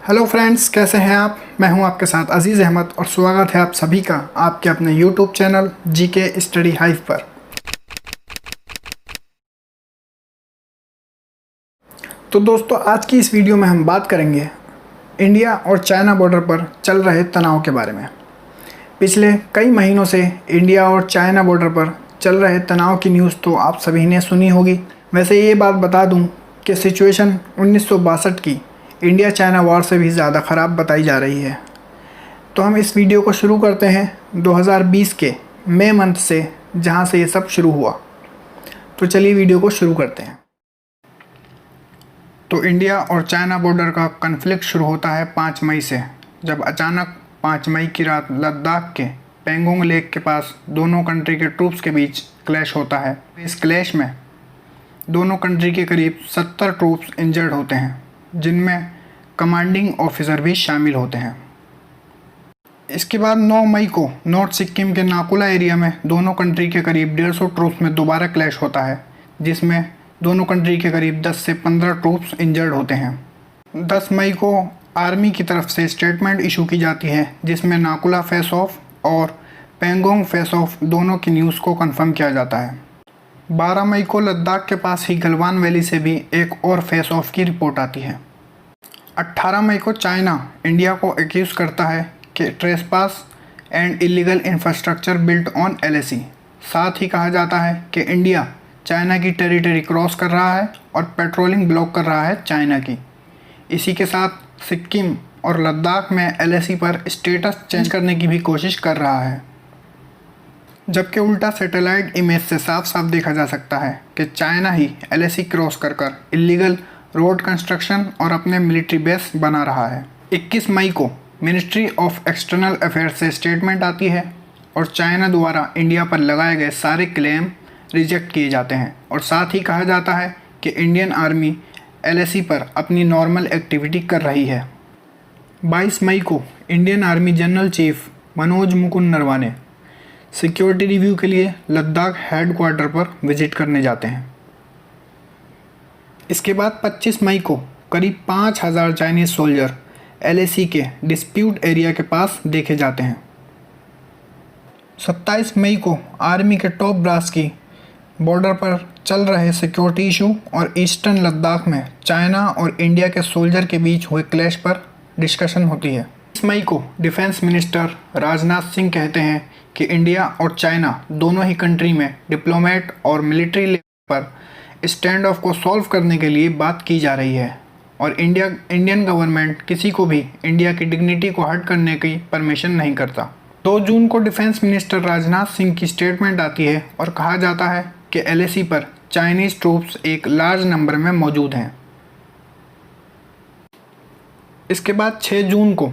Hello friends, कैसे हैं आप। मैं हूं आपके साथ अजीज़ अहमद और स्वागत है आप सभी का आपके अपने YouTube channel GK study hive पर। तो दोस्तों, आज की इस वीडियो में हम बात करेंगे इंडिया और चाइना बॉर्डर पर चल रहे तनाव के बारे में। पिछले कई महीनों से इंडिया और चाइना बॉर्डर पर चल रहे तनाव की न्यूज़ तो आप सभी ने सुनी होगी। वैसे ये बात बता दूं कि सिचुएशन 1962 की इंडिया चाइना वॉर से भी ज़्यादा ख़राब बताई जा रही है। तो हम इस वीडियो को शुरू करते हैं 2020 के मई मंथ से, जहां से ये सब शुरू हुआ। तो चलिए वीडियो को शुरू करते हैं। तो इंडिया और चाइना बॉर्डर का कन्फ्लिक्ट शुरू होता है 5 मई से, जब अचानक 5 मई की रात लद्दाख के पेंगोंग लेक के पास दोनों कंट्री के ट्रूप्स के बीच क्लैश होता है। इस क्लैश में दोनों कंट्री के करीब 70 ट्रूप्स इंजर्ड होते हैं, जिनमें कमांडिंग ऑफिसर भी शामिल होते हैं। इसके बाद 9 मई को नॉर्थ सिक्किम के नाकुला एरिया में दोनों कंट्री के करीब 150 ट्रूप्स में दोबारा क्लैश होता है, जिसमें दोनों कंट्री के करीब 10 से 15 ट्रूप्स इंजर्ड होते हैं। 10 मई को आर्मी की तरफ से स्टेटमेंट इशू की जाती है, जिसमें नाकुला फेस ऑफ और पेंगोंग फेस ऑफ दोनों की न्यूज़ को कंफर्म किया जाता है। 12 मई को लद्दाख के पास ही गलवान वैली से भी एक और फेस ऑफ की रिपोर्ट आती है। 18 मई को चाइना इंडिया को एक्यूज़ करता है कि trespass and illegal infrastructure built on LAC। साथ ही कहा जाता है कि इंडिया चाइना की टेरिटरी क्रॉस कर रहा है और पेट्रोलिंग ब्लॉक कर रहा है चाइना की। इसी के साथ सिक्किम और लद्दाख में LAC पर स्टेटस चेंज करने की भी कोशिश कर रहा है, जबकि उल्टा सैटेलाइट इमेज से साफ साफ देखा जा सकता है कि चाइना ही LAC क्रॉस कर इलीगल रोड कंस्ट्रक्शन और अपने मिलिट्री बेस बना रहा है। 21 मई को मिनिस्ट्री ऑफ एक्सटर्नल अफेयर्स से स्टेटमेंट आती है और चाइना द्वारा इंडिया पर लगाए गए सारे क्लेम रिजेक्ट किए जाते हैं, और साथ ही कहा जाता है कि इंडियन आर्मी LAC पर अपनी नॉर्मल एक्टिविटी कर रही है। 22 मई को Indian army general chief Manoj Mukund Naravane security review के लिए लद्दाख हेडक्वार्टर पर विजिट करने जाते हैं। इसके बाद 25 मई को करीब 5000 चाइनीज़ सोल्जर LAC के डिस्प्यूट एरिया के पास देखे जाते हैं। 27 मई को आर्मी के टॉप ब्रास की बॉर्डर पर चल रहे सिक्योरिटी इशू और ईस्टर्न लद्दाख में चाइना और इंडिया के सोल्जर के बीच हुए क्लैश पर डिस्कशन होती है। 20 मई को डिफेंस मिनिस्टर राजनाथ सिंह कहते हैं कि इंडिया और चाइना दोनों ही कंट्री में डिप्लोमेट और मिलिट्री लेवल पर स्टैंड ऑफ को सॉल्व करने के लिए बात की जा रही है, और इंडियन गवर्नमेंट किसी को भी इंडिया की डिग्निटी को हर्ट करने की परमिशन नहीं करता। 2 जून को डिफेंस मिनिस्टर राजनाथ सिंह की स्टेटमेंट आती है और कहा जाता है कि LAC पर चाइनीज़ ट्रूप्स एक लार्ज नंबर में मौजूद हैं। इसके बाद 6 जून को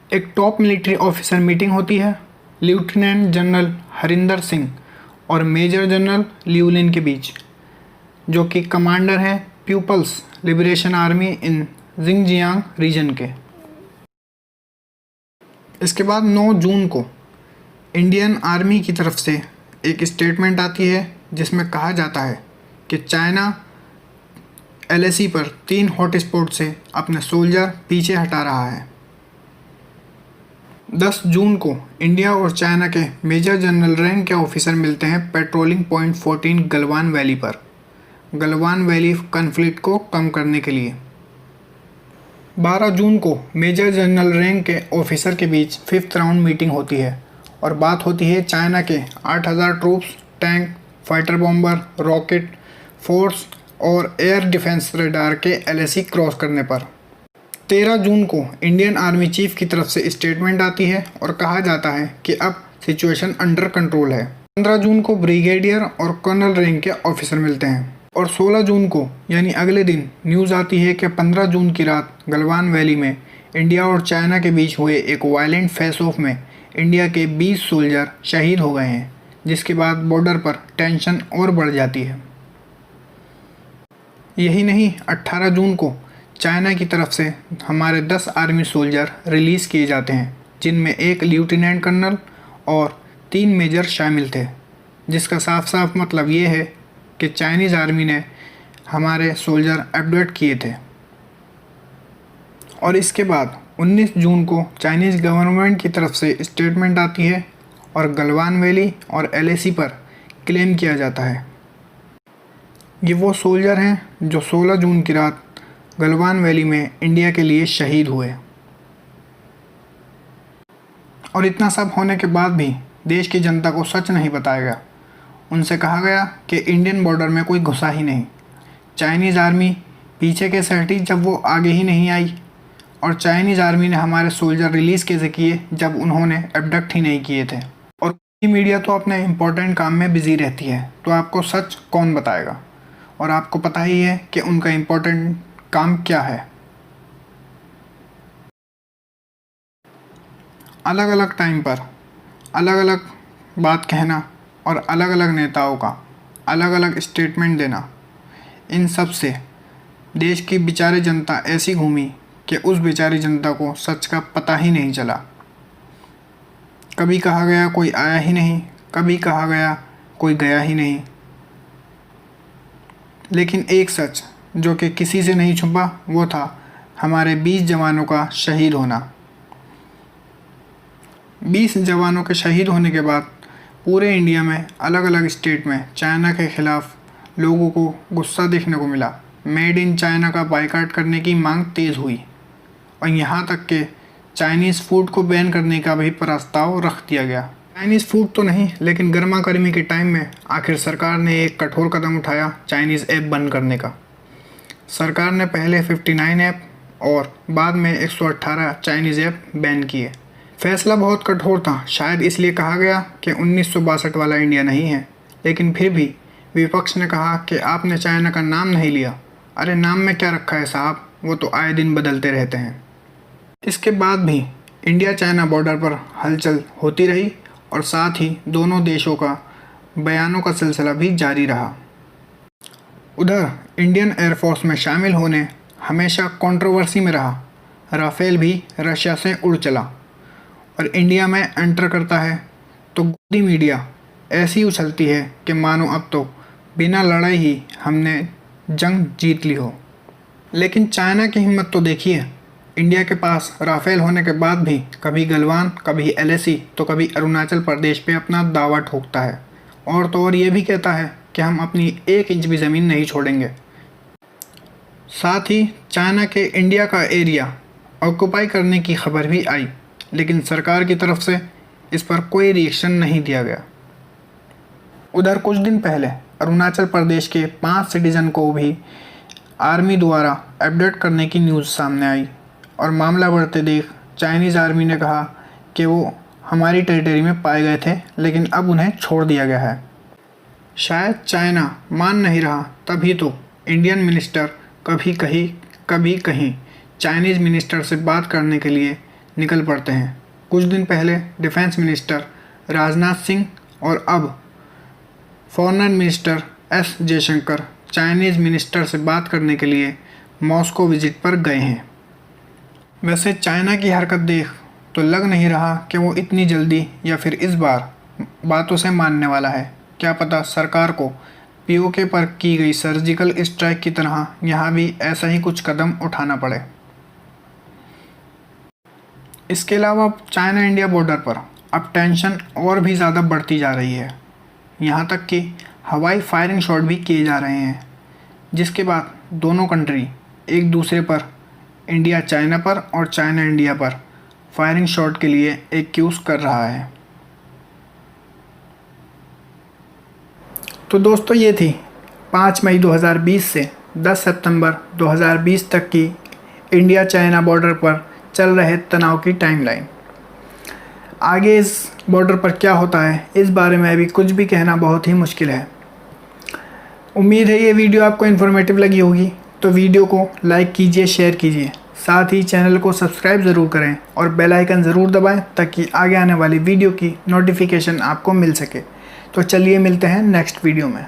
एक टॉप मिलिट्री ऑफिसर मीटिंग होती है लेफ्टिनेंट जनरल हरिंदर सिंह और मेजर जनरल लियूलिन के बीच, जो कि कमांडर हैं people's liberation army in Xinjiang region के। इसके बाद 9 जून को इंडियन आर्मी की तरफ से एक स्टेटमेंट आती है, जिसमें कहा जाता है कि चाइना LAC पर 3 हॉटस्पॉट से अपने सोल्जर पीछे हटा रहा है। 10 जून को इंडिया और चाइना के मेजर जनरल रैंक के ऑफिसर मिलते हैं पेट्रोलिंग पॉइंट 14 गलवान वैली पर, गलवान वैली कन्फ्लिक्ट को कम करने के लिए। 12 जून को मेजर जनरल रैंक के ऑफिसर के बीच 5th राउंड मीटिंग होती है और बात होती है चाइना के 8000 troops, tank, fighter bomber, rocket force और एयर डिफेंस रडार के LAC क्रॉस करने पर। 13 जून को इंडियन आर्मी चीफ की तरफ से स्टेटमेंट आती है और कहा जाता है कि अब सिचुएशन अंडर कंट्रोल है। 15 जून को ब्रिगेडियर और कर्नल रैंक के ऑफिसर मिलते हैं, और 16 जून को यानी अगले दिन न्यूज़ आती है कि 15 जून की रात गलवान वैली में इंडिया और चाइना के बीच हुए एक वायलेंट फेस ऑफ में इंडिया के 20 सोल्जर शहीद हो गए हैं, जिसके बाद बॉर्डर पर टेंशन और बढ़ जाती है। यही नहीं, 18 जून को चाइना की तरफ से हमारे 10 आर्मी सोल्जर रिलीज़ किए जाते हैं, जिनमें एक लेफ्टिनेंट कर्नल और 3 मेजर शामिल थे, जिसका साफ साफ मतलब ये है कि चाइनीज़ आर्मी ने हमारे सोल्जर एब्डक्ट किए थे। और इसके बाद 19 जून को चाइनीज़ गवर्नमेंट की तरफ से स्टेटमेंट आती है और गलवान वैली और LAC पर क्लेम किया जाता है। ये वो सोल्जर हैं जो 16 जून की रात गलवान वैली में इंडिया के लिए शहीद हुए। और इतना सब होने के बाद भी देश की जनता को सच नहीं बताया गया। उनसे कहा गया कि इंडियन बॉर्डर में कोई घुसा ही नहीं। चाइनीज़ आर्मी पीछे कैसे हटी जब वो आगे ही नहीं आई, और चाइनीज़ आर्मी ने हमारे सोल्जर रिलीज़ कैसे किए जब उन्होंने एबडक्ट ही नहीं किए थे। और मीडिया तो अपने इम्पोर्टेंट काम में बिजी रहती है, तो आपको सच कौन बताएगा। और आपको पता ही है कि उनका इम्पोर्टेंट काम क्या है। अलग अलग टाइम पर अलग अलग बात कहना और अलग अलग नेताओं का अलग अलग स्टेटमेंट देना, इन सब से देश की बेचारी जनता ऐसी घूमी कि उस बेचारी जनता को सच का पता ही नहीं चला। कभी कहा गया कोई आया ही नहीं, कभी कहा गया कोई गया ही नहीं। लेकिन एक सच जो कि किसी से नहीं छुपा वो था हमारे 20 जवानों का शहीद होना। 20 जवानों के शहीद होने के बाद पूरे इंडिया में अलग अलग स्टेट में चाइना के ख़िलाफ़ लोगों को गुस्सा देखने को मिला। मेड इन चाइना का बायकॉट करने की मांग तेज़ हुई और यहाँ तक कि चाइनीज़ फूड को बैन करने का भी प्रस्ताव रख दिया गया। चाइनीज़ फूड तो नहीं, लेकिन गर्मा गर्मी के टाइम में आखिर सरकार ने एक कठोर कदम उठाया चाइनीज़ ऐप बंद करने का। सरकार ने पहले 59 ऐप और बाद में 118 चाइनीज़ ऐप बैन किए। फैसला बहुत कठोर था, शायद इसलिए कहा गया कि 1962 वाला इंडिया नहीं है। लेकिन फिर भी विपक्ष ने कहा कि आपने चाइना का नाम नहीं लिया। अरे नाम में क्या रखा है साहब, वो तो आए दिन बदलते रहते हैं। इसके बाद भी इंडिया चाइना बॉर्डर पर हलचल होती रही और साथ ही दोनों देशों का बयानों का सिलसिला भी जारी रहा। उधर इंडियन एयरफोर्स में शामिल होने हमेशा कंट्रोवर्सी में रहा राफेल भी रशिया से उड़ चला और इंडिया में एंटर करता है तो गोदी मीडिया ऐसी उछलती है कि मानो अब तो बिना लड़ाई ही हमने जंग जीत ली हो। लेकिन चाइना की हिम्मत तो देखिए, इंडिया के पास राफेल होने के बाद भी कभी गलवान, कभी LAC तो कभी अरुणाचल प्रदेश पे अपना दावा ठोकता है। और तो और ये भी कहता है कि हम अपनी 1 इंच भी ज़मीन नहीं छोड़ेंगे। साथ ही चाइना के इंडिया का एरिया ऑक्यूपाई करने की खबर भी आई, लेकिन सरकार की तरफ से इस पर कोई रिएक्शन नहीं दिया गया। उधर कुछ दिन पहले अरुणाचल प्रदेश के 5 सिटीज़न को भी आर्मी द्वारा अपडेट करने की न्यूज़ सामने आई और मामला बढ़ते देख चाइनीज़ आर्मी ने कहा कि वो हमारी टेरिटरी में पाए गए थे, लेकिन अब उन्हें छोड़ दिया गया है। शायद चाइना मान नहीं रहा, तभी तो इंडियन मिनिस्टर कभी कहीं चाइनीज़ मिनिस्टर से बात करने के लिए निकल पड़ते हैं। कुछ दिन पहले डिफेंस मिनिस्टर राजनाथ सिंह और अब foreign minister S Jaishankar Chinese minister से बात करने के लिए मॉस्को विजिट पर गए हैं। वैसे चाइना की हरकत देख तो लग नहीं रहा कि वो इतनी जल्दी या फिर इस बार बातों से मानने वाला है। क्या पता सरकार को POK पर की गई सर्जिकल स्ट्राइक की तरह यहाँ भी ऐसा ही कुछ कदम उठाना पड़े। इसके अलावा चाइना इंडिया बॉर्डर पर अब टेंशन और भी ज़्यादा बढ़ती जा रही है। यहाँ तक कि हवाई फायरिंग शॉट भी किए जा रहे हैं, जिसके बाद दोनों कंट्री एक दूसरे पर, इंडिया चाइना पर और चाइना इंडिया पर फायरिंग शॉट के लिए एक्यूज़ कर रहा है। तो दोस्तों ये थी 5 मई 2020 से 10 सितंबर 2020 तक की इंडिया चाइना बॉर्डर पर चल रहे तनाव की टाइमलाइन। आगे इस बॉर्डर पर क्या होता है इस बारे में अभी कुछ भी कहना बहुत ही मुश्किल है। उम्मीद है ये वीडियो आपको इन्फॉर्मेटिव लगी होगी, तो वीडियो को लाइक कीजिए, शेयर कीजिए, साथ ही चैनल को सब्सक्राइब ज़रूर करें और बेल आइकन ज़रूर दबाएं ताकि आगे आने वाली वीडियो की नोटिफिकेशन आपको मिल सके। तो चलिए मिलते हैं नेक्स्ट वीडियो में।